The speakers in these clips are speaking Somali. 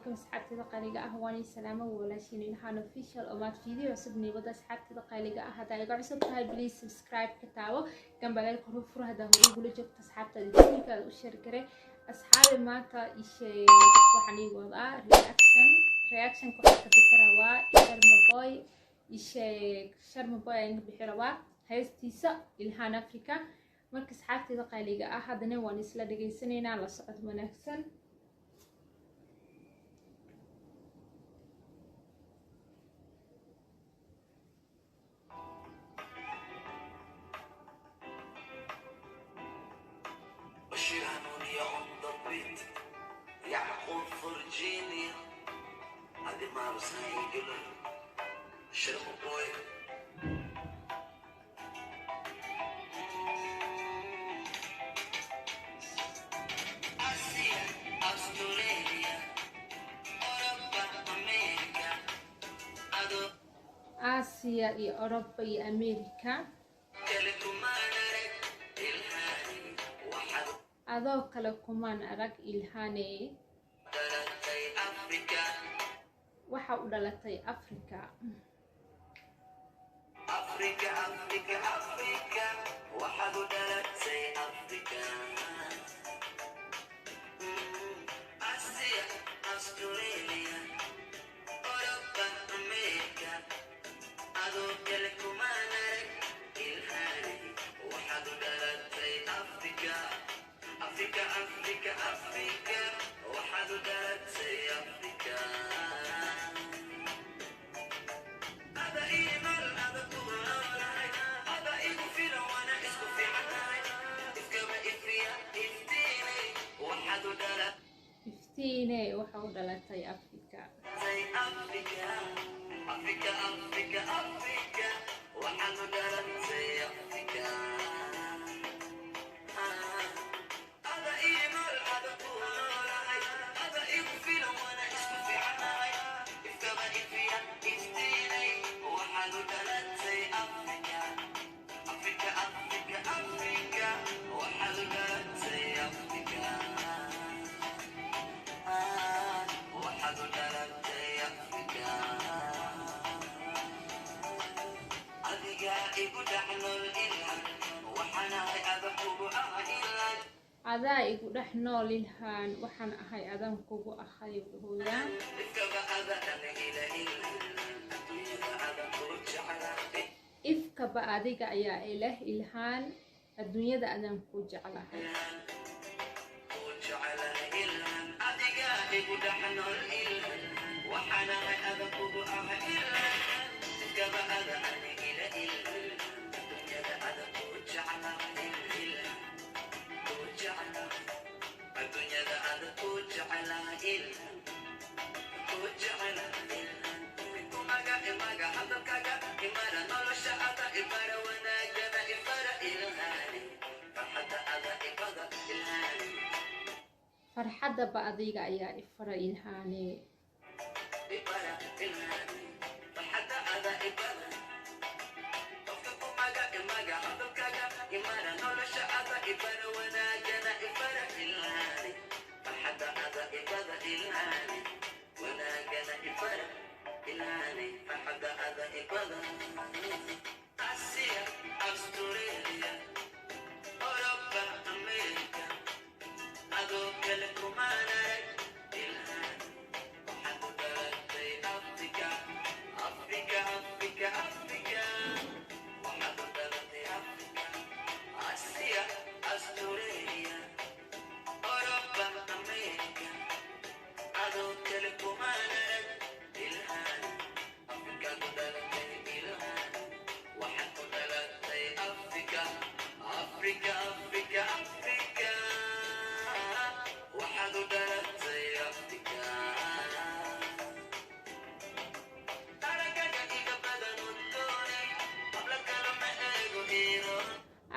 عليكم أصحابتي قليقة أهواني السلامة ولا شيء إنها official أو مات فيديو عصبني وده أصحابتي قليقة هذا يقع عصب هاي بليز سبسكرايب كتاوه كان بلاقي القروف فره هذا هو يقول جبت أصحابتي الفيديو كذا وشاركره أصحابي ما تا إيش وحني وضع reaction كوحدة بحروا شرم إيش شرم باي عند بحروا هايستيسا إلهان أفريقيا مركز أصحابتي قليقة هذا نوع نسلا دقي سنين على صعد منافسا آسيا iyo أوروبا iyo أمريكا adoo kale kumaan arag ilhaaney waxa u dhalatay Afrika waxa u dhalatay Afrika Asia Australia Europa America adoo kale kumaan arag ilhaaney waxa u dhalatay Afrika Africa, Africa, Africa, وحد درتي أفريقيا. هذا إيمال هذا طولاني، هذا إيجو في لوانا إسكو في حناي، إفكما إفريا إفتيني وحد درت. إفتيني وحد درتي أفريقيا. زي أفريقيا، أفريقيا، أفريقيا، أفريقيا، وحد درتي أفريقيا. adaa igu dhex nool ilhaan waxaan ahay adan kugu ahay hooyaan ifkaba adiga ayaa ilaah ilhaan adduunyada adan ku jeclahay adiga igu dhex nool ilhaan waxaan ahay adan kugu ahay ilhaan ifkaba adiga adduunyada adan ku jeclahay الدنيا ذا هذا كوجعنا إلها كوجعنا إلها كوماجا إماجا هذا كاجا إمارا نولا شاتا إمارا وناجنا إمارا إلهاني فرحة هذا إبادة إلهاني فرحة بعضيك يا إفرا إلهاني إمارا إلهاني فرحة هذا إبادة كوماجا إماجا هذا كاجا إمارا نولا شاتا إمارا وناجنا إمارا إلهاني إبادة إلهاني وناجنا إفرا إلهاني فحد هذا إبادة آسيا أستراليا أوروبا أمريكا أدوك لكم أنا إلهاني وحد درتي أفريقيا أفريقيا أفريقيا أفريقيا وحد درتي أفريقيا آسيا أستراليا أوروبا أمريكا أدوك لكم أنا إلهاني أفريقيا درتي إلهاني وحد درتي أفريقيا أفريقيا أفريقيا أفريقيا وحد درتي أفريقيا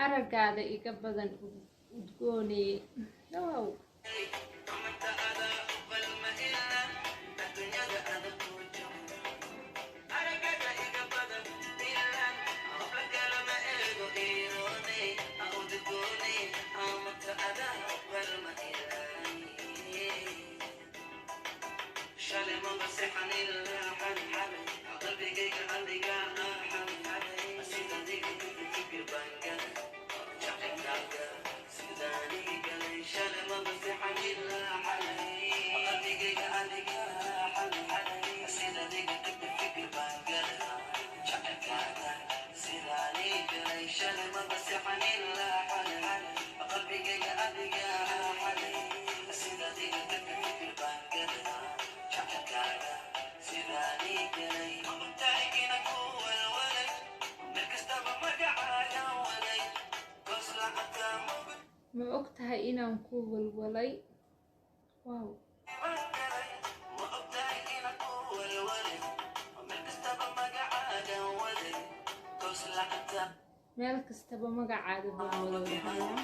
araggaada iga badan udgoonay wow ogtahay inaan ku walwalay wow meel kastaba magacaada baan wada dhahayaa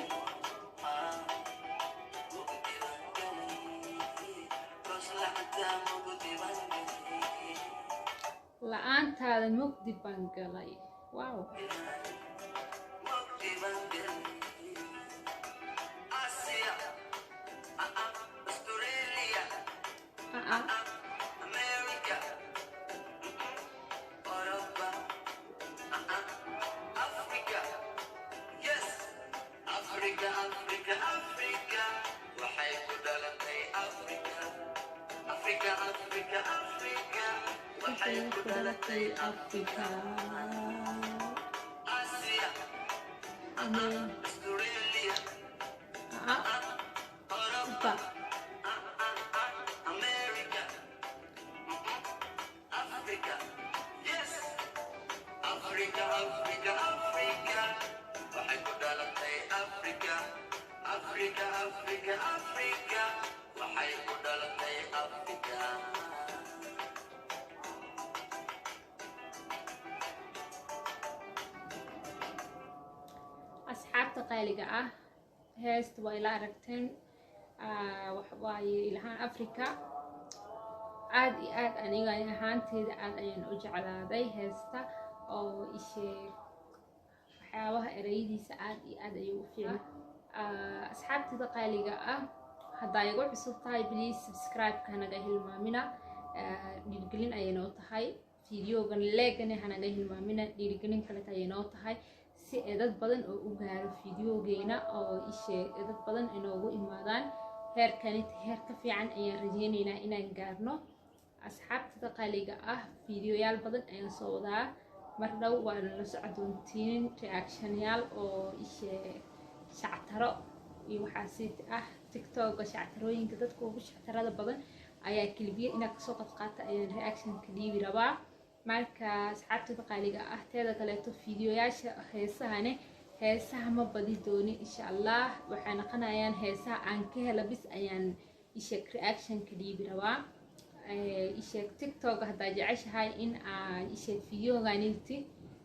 la'aantaada mugdi baan galay wow Africa Asia Australia Europa America Africa yes Africa Africa Africa waxay ku dhalatay Africa Africa Africa Africa waxay ku dhalatay Africa asxaabta qaaliga ah heesta way la aragteen waxa waaye ilahan Africa aad iyo aad aniga ahaanteeda aad ayaan u jeclaaday heesta oo isheeg waxyaabaha erayadiisa aad iyo aad ayuu u fiican asxaabtada qaaliga ah haddaa igu cusub tahay please subscribe kanaga hilmaamina dhiirigelin ayay noo tahay videogan leegana hanaga hilmaamina dhiirigelin kale ayay noo tahay si dad badan oo u gaaro videogeena oo isheeg dad badan inoogu imaadaan heer ka fiican ayaan rajeynaynaa inaan gaarno asxaabtada qaaliga ah videoyaal badan ayaan soo wadaa mar dhow waan la socdoontiin reactionyaal oo isheeg shactaro iyo waxaasi ah tiktoka shactarooyinka dadka ugu shactarada badan ayaa kalibiya inaad kasoo qadqaata ayaan reactionka dhiibi rabaa marka asxaabtada qaaliga ah teeda kaleeto videoyaasha heesaha ma badi doonin insha Allah waxay noqonayaan heesaha aan ka hela bis ayaan isheeg reactionka dhiibi rabaa isheeg tiktok haddaa jeceshahay in aan isheeg videoganiti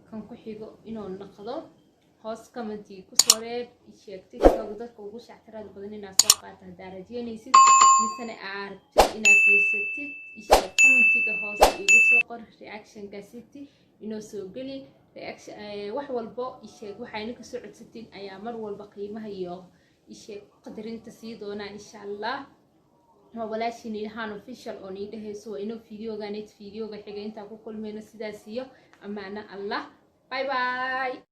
kan ku xigo inuu noqdo hoos commenti kusoo reeb isheeg tiktok dadka ugu shactarada badan inaad soo qaata haddaa rajeynaysid misana aad rabtid inaad fiirsatid isheeg commentiga hoos igu soo qor reactionka city inoo soo geli reaction wax walbo isheeg waxayna ka soo codsatiin ayaa mar walba qiimaha iyo isheeg qadarinta sii doonaa insha Allah walaashin ilahan official oo nii dhahayso waa inuu videoga xiga inta ku kulmayno sidaas iyo amaana Allah bye bye